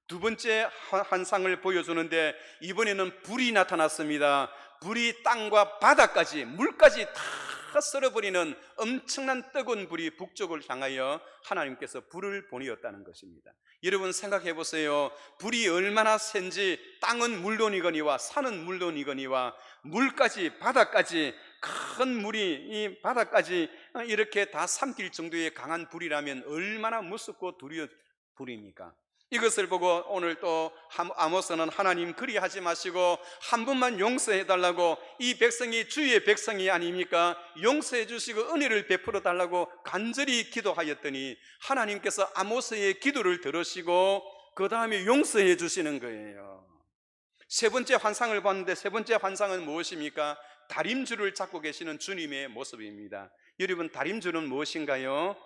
두 번째 환상을 보여주는데 이번에는 불이 나타났습니다. 불이 땅과 바다까지, 물까지 다 썰어버리는 엄청난 뜨거운 불이 북쪽을 향하여 하나님께서 불을 보내었다는 것입니다. 여러분 생각해 보세요. 불이 얼마나 센지 땅은 물론이거니와 산은 물론이거니와 물까지 바다까지, 큰 물이 이 바다까지 이렇게 다 삼킬 정도의 강한 불이라면 얼마나 무섭고 두려운 불입니까? 이것을 보고 오늘 또 아모스는 하나님 그리하지 마시고 한 분만 용서해 달라고, 이 백성이 주의 백성이 아닙니까? 용서해 주시고 은혜를 베풀어 달라고 간절히 기도하였더니 하나님께서 아모스의 기도를 들으시고 그 다음에 용서해 주시는 거예요. 세 번째 환상을 봤는데 세 번째 환상은 무엇입니까? 다림줄을 잡고 계시는 주님의 모습입니다. 여러분, 다림줄은 무엇인가요?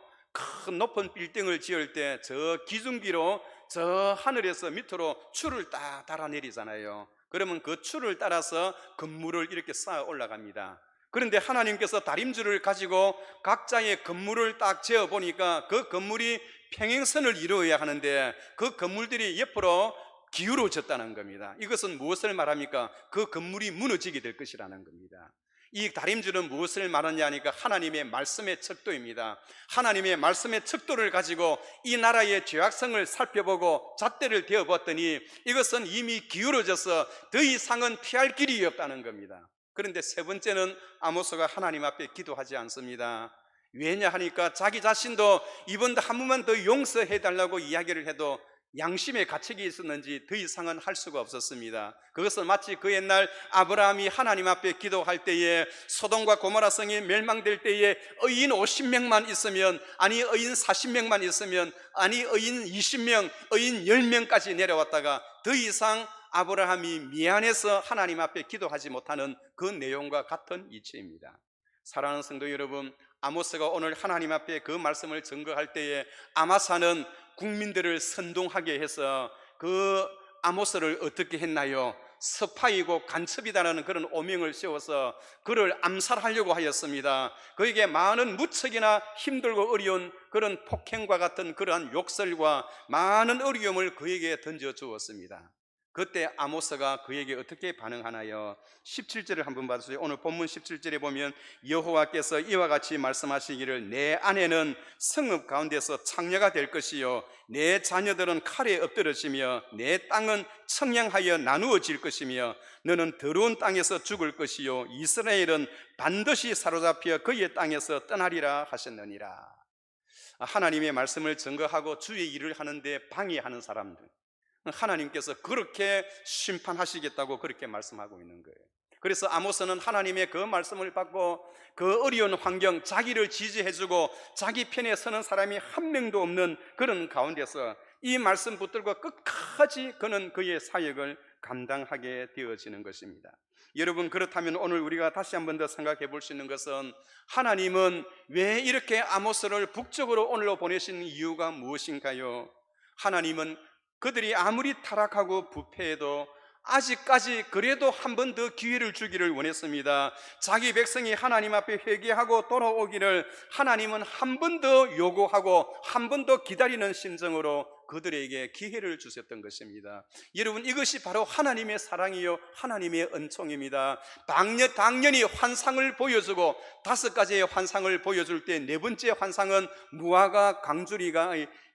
큰 높은 빌딩을 지을 때 저 기중기로 저 하늘에서 밑으로 줄을 딱 달아내리잖아요. 그러면 그 줄을 따라서 건물을 이렇게 쌓아 올라갑니다. 그런데 하나님께서 다림줄을 가지고 각자의 건물을 딱 재어 보니까 그 건물이 평행선을 이루어야 하는데 그 건물들이 옆으로 기울어졌다는 겁니다. 이것은 무엇을 말합니까? 그 건물이 무너지게 될 것이라는 겁니다. 이 다림줄은 무엇을 말하냐 하니까 하나님의 말씀의 척도입니다. 하나님의 말씀의 척도를 가지고 이 나라의 죄악성을 살펴보고 잣대를 대어봤더니 이것은 이미 기울어져서 더 이상은 피할 길이 없다는 겁니다. 그런데 세 번째는 아모스가 하나님 앞에 기도하지 않습니다. 왜냐 하니까 자기 자신도 이번도 한 번만 더 용서해 달라고 이야기를 해도 양심의 가책이 있었는지 더 이상은 할 수가 없었습니다. 그것은 마치 그 옛날 아브라함이 하나님 앞에 기도할 때에 소돔과 고모라 성이 멸망될 때에 의인 50명만 있으면, 아니 의인 40명만 있으면, 아니 의인 20명, 의인 10명까지 내려왔다가 더 이상 아브라함이 미안해서 하나님 앞에 기도하지 못하는 그 내용과 같은 이치입니다. 사랑하는 성도 여러분, 아모스가 오늘 하나님 앞에 그 말씀을 증거할 때에 아마사는 국민들을 선동하게 해서 그 아모스를 어떻게 했나요? 스파이고 간첩이다라는 그런 오명을 씌워서 그를 암살하려고 하였습니다. 그에게 많은 무척이나 힘들고 어려운 그런 폭행과 같은 그러한 욕설과 많은 어려움을 그에게 던져 주었습니다. 그때 아모스가 그에게 어떻게 반응하나요? 17절을 한번 봐주세요. 오늘 본문 17절에 보면 여호와께서 이와 같이 말씀하시기를 내 아내는 성읍 가운데서 창녀가 될 것이요 내 자녀들은 칼에 엎드러지며 내 땅은 청량하여 나누어질 것이며 너는 더러운 땅에서 죽을 것이요 이스라엘은 반드시 사로잡혀 그의 땅에서 떠나리라 하셨느니라. 하나님의 말씀을 증거하고 주의 일을 하는데 방해하는 사람들, 하나님께서 그렇게 심판하시겠다고 그렇게 말씀하고 있는 거예요. 그래서 아모스는 하나님의 그 말씀을 받고 그 어려운 환경, 자기를 지지해주고 자기 편에 서는 사람이 한 명도 없는 그런 가운데서 이 말씀 붙들고 끝까지 그는 그의 사역을 감당하게 되어지는 것입니다. 여러분, 그렇다면 오늘 우리가 다시 한 번 더 생각해 볼 수 있는 것은 하나님은 왜 이렇게 아모스를 북쪽으로 오늘로 보내신 이유가 무엇인가요? 하나님은 그들이 아무리 타락하고 부패해도 아직까지 그래도 한 번 더 기회를 주기를 원했습니다. 자기 백성이 하나님 앞에 회개하고 돌아오기를 하나님은 한 번 더 요구하고 한 번 더 기다리는 심정으로 그들에게 기회를 주셨던 것입니다. 여러분, 이것이 바로 하나님의 사랑이요 하나님의 은총입니다. 당연히 환상을 보여주고 5가지의 환상을 보여줄 때 네 번째 환상은 무화과 강주리가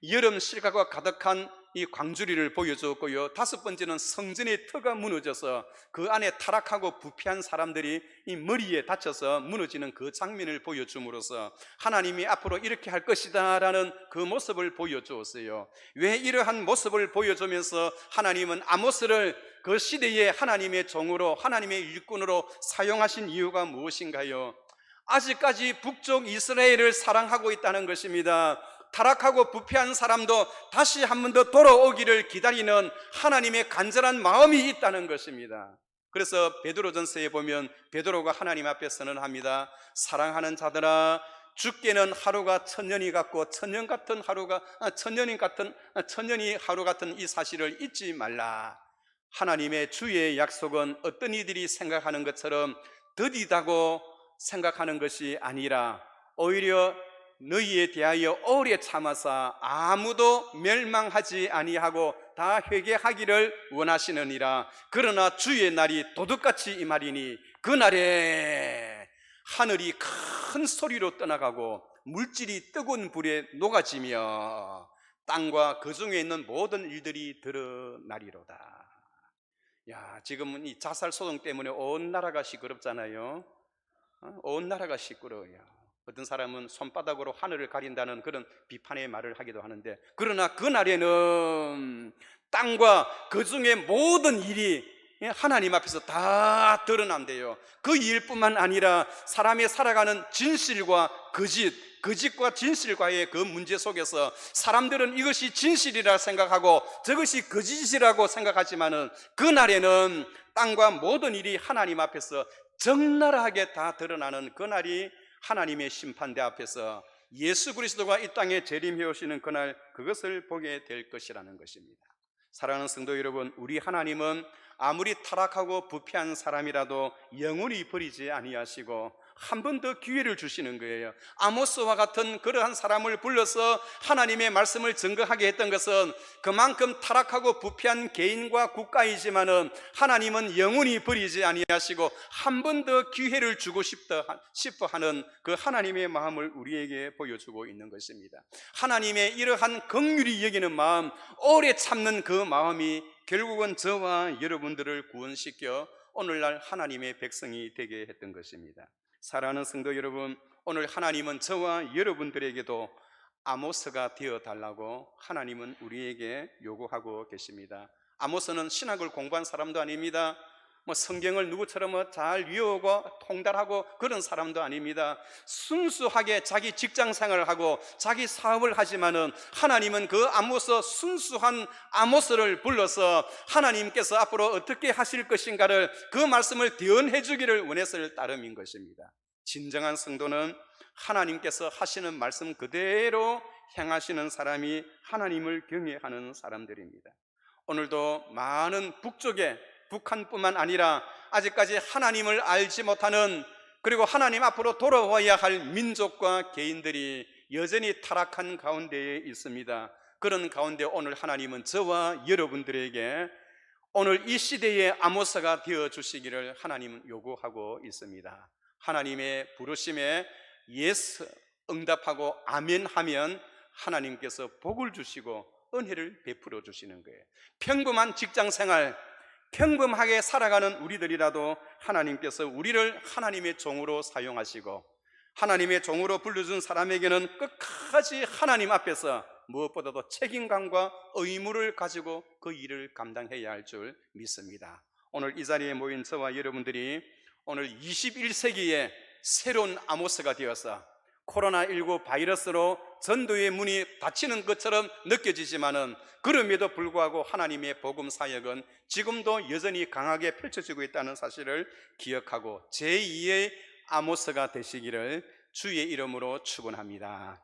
여름 실과가 가득한 이 광주리를 보여주었고요. 5번째는 성전의 터가 무너져서 그 안에 타락하고 부패한 사람들이 이 머리에 다쳐서 무너지는 그 장면을 보여줌으로써 하나님이 앞으로 이렇게 할 것이다 라는 그 모습을 보여주었어요. 왜 이러한 모습을 보여주면서 하나님은 아모스를 그 시대의 하나님의 종으로, 하나님의 일꾼으로 사용하신 이유가 무엇인가요? 아직까지 북쪽 이스라엘을 사랑하고 있다는 것입니다. 타락하고 부패한 사람도 다시 한 번 더 돌아오기를 기다리는 하나님의 간절한 마음이 있다는 것입니다. 그래서 베드로전서에 보면 베드로가 하나님 앞에 선언합니다. 사랑하는 자들아, 죽게는 하루가 천년이 같고 천년이 하루 같은 이 사실을 잊지 말라. 하나님의 주의 약속은 어떤 이들이 생각하는 것처럼 더디다고 생각하는 것이 아니라 오히려 너희에 대하여 오래 참아서 아무도 멸망하지 아니하고 다 회개하기를 원하시느니라. 그러나 주의 날이 도둑같이 임하리니 그날에 하늘이 큰 소리로 떠나가고 물질이 뜨거운 불에 녹아지며 땅과 그 중에 있는 모든 일들이 드러나리로다. 지금은 이 자살 소송 때문에 온 나라가 시끄럽잖아요. 온 나라가 시끄러워요. 어떤 사람은 손바닥으로 하늘을 가린다는 그런 비판의 말을 하기도 하는데, 그러나 그날에는 땅과 그 중에 모든 일이 하나님 앞에서 다 드러난대요. 그 일뿐만 아니라 사람이 살아가는 진실과 거짓과 진실과의 그 문제 속에서 사람들은 이것이 진실이라 생각하고 저것이 거짓이라고 생각하지만은 그날에는 땅과 모든 일이 하나님 앞에서 적나라하게 다 드러나는 그날이 하나님의 심판대 앞에서 예수 그리스도가 이 땅에 재림해 오시는 그날, 그것을 보게 될 것이라는 것입니다. 사랑하는 성도 여러분, 우리 하나님은 아무리 타락하고 부패한 사람이라도 영원히 버리지 아니하시고 한 번 더 기회를 주시는 거예요. 아모스와 같은 그러한 사람을 불러서 하나님의 말씀을 증거하게 했던 것은 그만큼 타락하고 부패한 개인과 국가이지만은 하나님은 영원히 버리지 아니하시고 한 번 더 기회를 주고 싶어 하는 그 하나님의 마음을 우리에게 보여주고 있는 것입니다. 하나님의 이러한 긍휼히 여기는 마음, 오래 참는 그 마음이 결국은 저와 여러분들을 구원시켜 오늘날 하나님의 백성이 되게 했던 것입니다. 사랑하는 성도 여러분, 오늘 하나님은 저와 여러분들에게도 아모스가 되어달라고 하나님은 우리에게 요구하고 계십니다. 아모스는 신학을 공부한 사람도 아닙니다. 성경을 누구처럼 잘 외우고 통달하고 그런 사람도 아닙니다. 순수하게 자기 직장 생활을 하고 자기 사업을 하지만은 하나님은 그 순수한 아모스를 불러서 하나님께서 앞으로 어떻게 하실 것인가를 그 말씀을 대언해 주기를 원했을 따름인 것입니다. 진정한 성도는 하나님께서 하시는 말씀 그대로 행하시는 사람이 하나님을 경외하는 사람들입니다. 오늘도 많은 북한뿐만 아니라 아직까지 하나님을 알지 못하는, 그리고 하나님 앞으로 돌아와야 할 민족과 개인들이 여전히 타락한 가운데에 있습니다. 그런 가운데 오늘 하나님은 저와 여러분들에게 오늘 이 시대의 아모스가 되어 주시기를 하나님은 요구하고 있습니다. 하나님의 부르심에 예스 응답하고 아멘 하면 하나님께서 복을 주시고 은혜를 베풀어 주시는 거예요. 평범한 직장생활, 평범하게 살아가는 우리들이라도 하나님께서 우리를 하나님의 종으로 사용하시고 하나님의 종으로 불러준 사람에게는 끝까지 하나님 앞에서 무엇보다도 책임감과 의무를 가지고 그 일을 감당해야 할 줄 믿습니다. 오늘 이 자리에 모인 저와 여러분들이 오늘 21세기에 새로운 아모스가 되어서 코로나19 바이러스로 전도의 문이 닫히는 것처럼 느껴지지만은 그럼에도 불구하고 하나님의 복음 사역은 지금도 여전히 강하게 펼쳐지고 있다는 사실을 기억하고 제2의 아모스가 되시기를 주의 이름으로 축원합니다.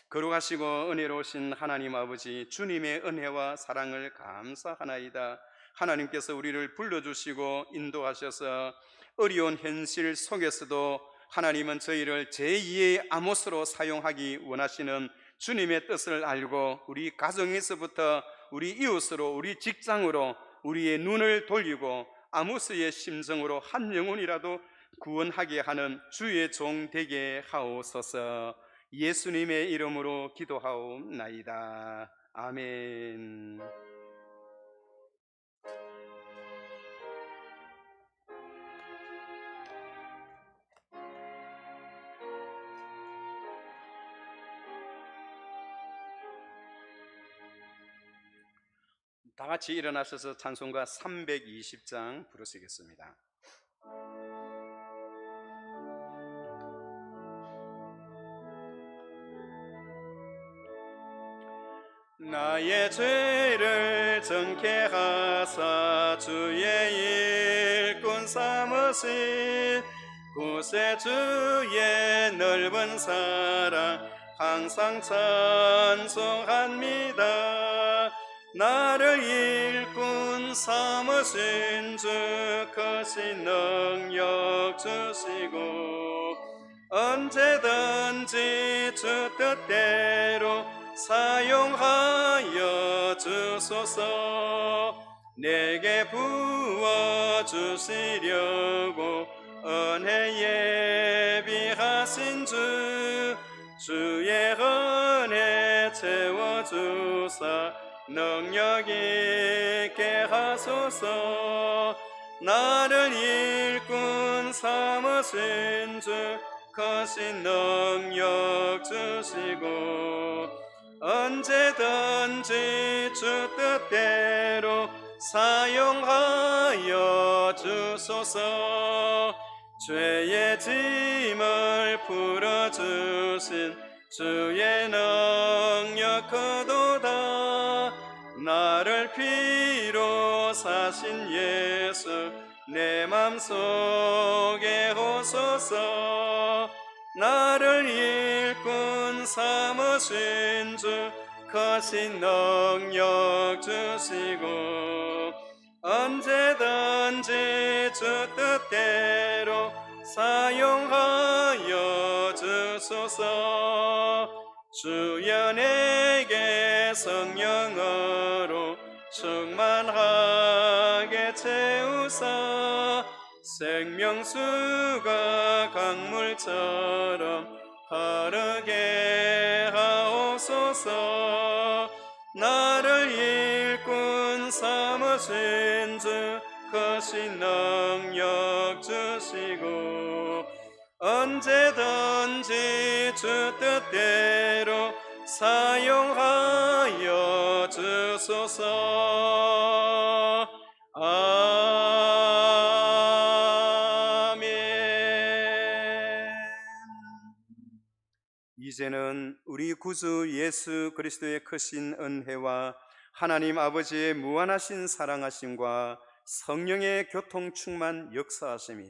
거룩하시고 은혜로우신 하나님 아버지, 주님의 은혜와 사랑을 감사하나이다. 하나님께서 우리를 불러주시고 인도하셔서 어려운 현실 속에서도 하나님은 저희를 제2의 아모스로 사용하기 원하시는 주님의 뜻을 알고 우리 가정에서부터 우리 이웃으로, 우리 직장으로 우리의 눈을 돌리고 아모스의 심정으로 한 영혼이라도 구원하게 하는 주의 종 되게 하옵소서. 예수님의 이름으로 기도하옵나이다. 아멘. 다 같이 일어나셔서 찬송가 320장 부르시겠습니다. 나의 죄를 정케 하사 주의 일꾼 삼으신 구세주의 넓은 사랑 항상 찬송합니다. 나를 일꾼 삼으신 주 크신 능력 주시고 언제든지 주 뜻대로 사용하여 주소서. 내게 부어주시려고 은혜 예비하신 주의 은혜 채워주사 능력 있게 하소서. 나를 일꾼 삼으신 주 크신 능력 주시고 언제든지 주 뜻대로 사용하여 주소서. 죄의 짐을 풀어주신 주의 능력 크도다. 나를 피로 사신 예수 내 맘속에 오소서. 나를 일꾼 삼으신 주 크신 능력 주시고 언제든지 주 뜻대로 사용하여 주소서. 주여 내게 성령으로 충만하게 채우사 생명수가 강물처럼 흐르게 하옵소서. 나를 일꾼 삼으신 주 크신 능력 주시고 언제든지 주 뜻대로 사용하여 주소서. 이제는 우리 구주 예수 그리스도의 크신 은혜와 하나님 아버지의 무한하신 사랑하심과 성령의 교통 충만 역사하심이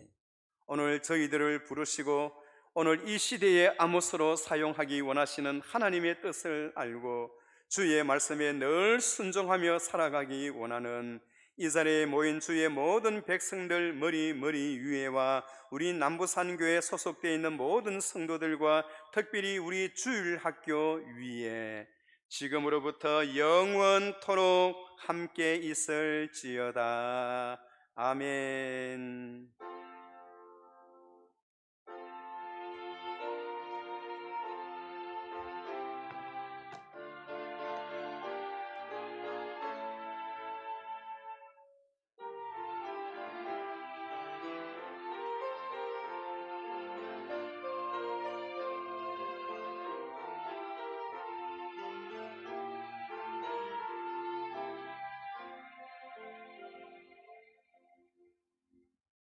오늘 저희들을 부르시고 오늘 이 시대의 아모스로 사용하기 원하시는 하나님의 뜻을 알고 주의 말씀에 늘 순종하며 살아가기 원하는 이 자리에 모인 주의 모든 백성들 머리 위에와 우리 남부산교에 소속되어 있는 모든 성도들과 특별히 우리 주일학교 위에 지금으로부터 영원토록 함께 있을지어다. 아멘.